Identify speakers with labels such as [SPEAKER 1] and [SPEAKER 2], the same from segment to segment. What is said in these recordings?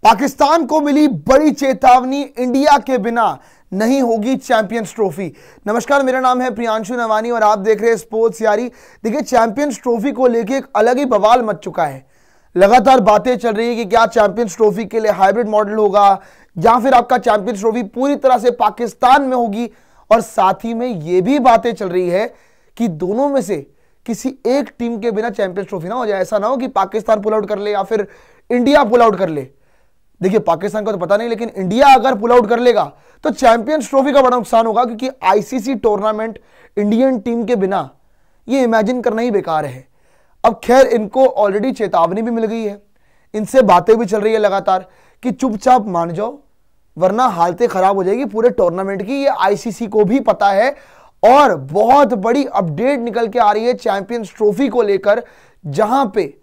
[SPEAKER 1] पाकिस्तान को मिली बड़ी चेतावनी, इंडिया के बिना नहीं होगी चैंपियंस ट्रॉफी। नमस्कार, मेरा नाम है प्रियांशु नवानी और आप देख रहे हैं स्पोर्ट्स यारी। देखिए, चैंपियंस ट्रॉफी को लेके एक अलग ही बवाल मच चुका है। लगातार बातें चल रही है कि क्या चैंपियंस ट्रॉफी के लिए हाइब्रिड मॉडल होगा या फिर आपका चैंपियंस ट्रॉफी पूरी तरह से पाकिस्तान में होगी। और साथ ही में यह भी बातें चल रही है कि दोनों में से किसी एक टीम के बिना चैंपियंस ट्रॉफी ना हो जाए। ऐसा ना हो कि पाकिस्तान पुल आउट कर ले या फिर इंडिया पुल आउट कर ले। देखिए, पाकिस्तान का तो पता नहीं, लेकिन इंडिया अगर पुल आउट कर लेगा तो चैंपियंस ट्रॉफी का बड़ा नुकसान होगा, क्योंकि आईसीसी टूर्नामेंट इंडियन टीम के बिना ये इमेजिन करना ही बेकार है। अब खैर, इनको ऑलरेडी चेतावनी भी मिल गई है, इनसे बातें भी चल रही है लगातार कि चुपचाप मान जाओ वरना हालतें खराब हो जाएगी पूरे टूर्नामेंट की। ये आईसीसी को भी पता है और बहुत बड़ी अपडेट निकल के आ रही है चैंपियंस ट्रॉफी को लेकर, जहां पे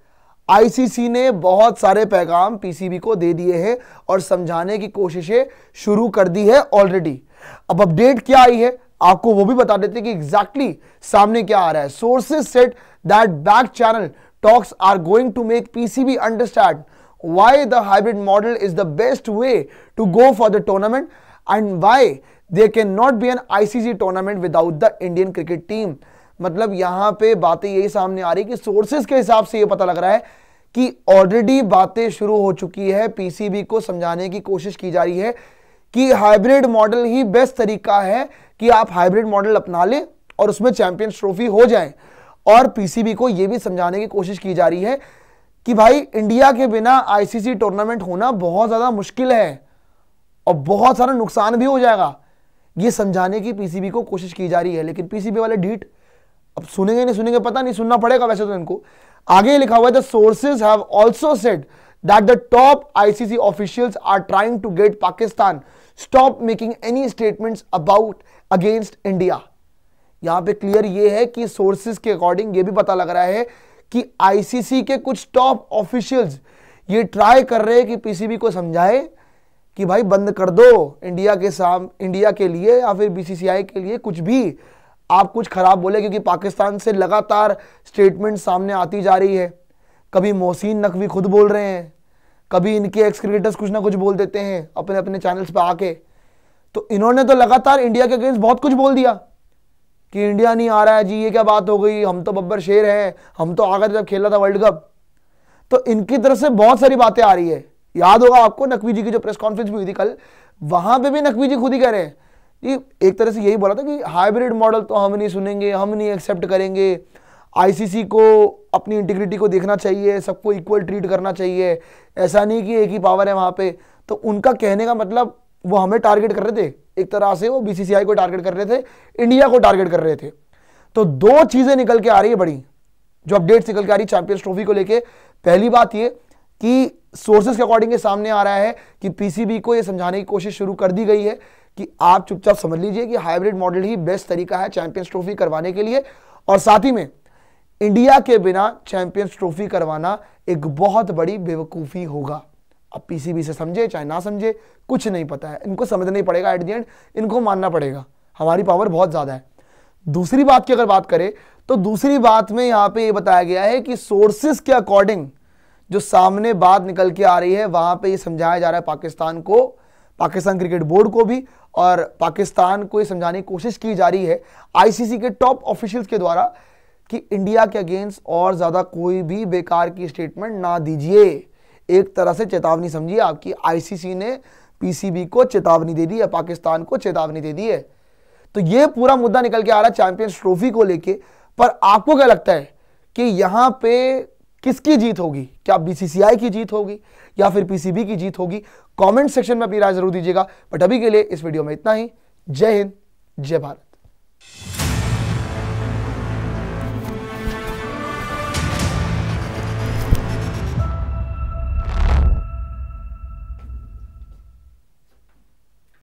[SPEAKER 1] आईसीसी ने बहुत सारे पैगाम पीसीबी को दे दिए हैं और समझाने की कोशिशें शुरू कर दी है ऑलरेडी। अब अपडेट क्या आई है आपको वो भी बता देते हैं कि एग्जैक्टली सामने क्या आ रहा है। Sources said that back channel talks are going to make PCB understand why the hybrid model is the best way to go for the tournament and why there cannot be an ICC tournament without the Indian cricket team। मतलब यहां पे बातें यही सामने आ रही कि sources के हिसाब से ये पता लग रहा है कि ऑलरेडी बातें शुरू हो चुकी है, पीसीबी को समझाने की कोशिश की जा रही है कि हाइब्रिड मॉडल ही बेस्ट तरीका है कि आप हाइब्रिड मॉडल अपना लें और उसमें चैंपियंस ट्रॉफी हो जाए। और पीसीबी को यह भी समझाने की कोशिश की जा रही है कि भाई इंडिया के बिना आईसीसी टूर्नामेंट होना बहुत ज्यादा मुश्किल है और बहुत सारा नुकसान भी हो जाएगा। ये समझाने की पीसीबी को कोशिश की जा रही है, लेकिन पीसीबी वाले ढीठ। अब सुनेंगे नहीं सुनेंगे पता नहीं, सुनना पड़ेगा वैसे तो इनको। आगे लिखा हुआ है, the sources have also said that the top ICC officials are trying to get Pakistan stop making any statements about against India. यहां पे क्लियर ये है कि सोर्सेज के अकॉर्डिंग ये भी पता लग रहा है कि आईसीसी के कुछ टॉप ऑफिशियल्स ये ट्राई कर रहे हैं कि पीसीबी को समझाए कि भाई बंद कर दो इंडिया के लिए या फिर बीसीसीआई के लिए कुछ भी आप कुछ खराब बोले, क्योंकि पाकिस्तान से लगातार स्टेटमेंट सामने आती जा रही है। कभी मोहसिन नकवी खुद बोल रहे हैं, कभी इनके एक्स क्रिकेटर्स कुछ ना कुछ बोल देते हैं अपने अपने चैनल्स पे आके। तो इन्होंने तो लगातार इंडिया के अगेंस्ट बहुत कुछ बोल दिया कि इंडिया नहीं आ रहा है जी, ये क्या बात हो गई, हम तो बब्बर शेर हैं, हम तो आ गए जब खेला था वर्ल्ड कप। तो इनकी तरफ से बहुत सारी बातें आ रही है। याद होगा आपको नकवी जी की जो प्रेस कॉन्फ्रेंस भी हुई थी कल, वहां पे भी नकवी जी खुद ही कह रहे हैं कि एक तरह से यही बोला था कि हाइब्रिड मॉडल तो हम नहीं सुनेंगे, हम नहीं एक्सेप्ट करेंगे। आईसीसी को अपनी इंटीग्रिटी को देखना चाहिए, सबको इक्वल ट्रीट करना चाहिए, ऐसा नहीं कि एक ही पावर है वहां पे। तो उनका कहने का मतलब वो हमें टारगेट कर रहे थे, एक तरह से वो बीसीसीआई को टारगेट कर रहे थे, इंडिया को टारगेट कर रहे थे। तो दो चीजें निकल के आ रही है बड़ी, जो अपडेट्स निकल के आ रही है चैंपियंस ट्रॉफी को लेके। पहली बात ये कि सोर्सेज के अकॉर्डिंग सामने आ रहा है कि पीसीबी को यह समझाने की कोशिश शुरू कर दी गई है कि आप चुपचाप समझ लीजिए कि हाइब्रिड मॉडल ही बेस्ट तरीका है चैंपियंस ट्रॉफी करवाने के लिए। और साथ ही में इंडिया के बिना चैंपियंस ट्रॉफी करवाना एक बहुत बड़ी बेवकूफी होगा। अब पीसीबी से समझे चाहे ना समझे, कुछ नहीं पता है, इनको समझना ही पड़ेगा। एट द एंड इनको मानना पड़ेगा, हमारी पावर बहुत ज्यादा है। दूसरी बात की अगर बात करें तो दूसरी बात में यहां पे ये बताया गया है कि सोर्सेस के अकॉर्डिंग जो सामने बात निकल के आ रही है, वहां पे ये समझाया जा रहा है पाकिस्तान को, पाकिस्तान क्रिकेट बोर्ड को भी, और पाकिस्तान को ये समझाने की कोशिश की जा रही है आईसीसी के टॉप ऑफिशियल्स के द्वारा कि इंडिया के अगेंस्ट और ज्यादा कोई भी बेकार की स्टेटमेंट ना दीजिए। एक तरह से चेतावनी समझिए आपकी, आईसीसी ने पीसीबी को चेतावनी दे दी है, पाकिस्तान को चेतावनी दे दी है। तो यह पूरा मुद्दा निकल के आ रहा है चैंपियंस ट्रॉफी को लेके। पर आपको क्या लगता है कि यहां पे किसकी जीत होगी? क्या बीसीसीआई की जीत होगी या फिर पीसीबी की जीत होगी? कमेंट सेक्शन में अपनी राय जरूर दीजिएगा। बट अभी के लिए इस वीडियो में इतना ही। जय हिंद, जय भारत।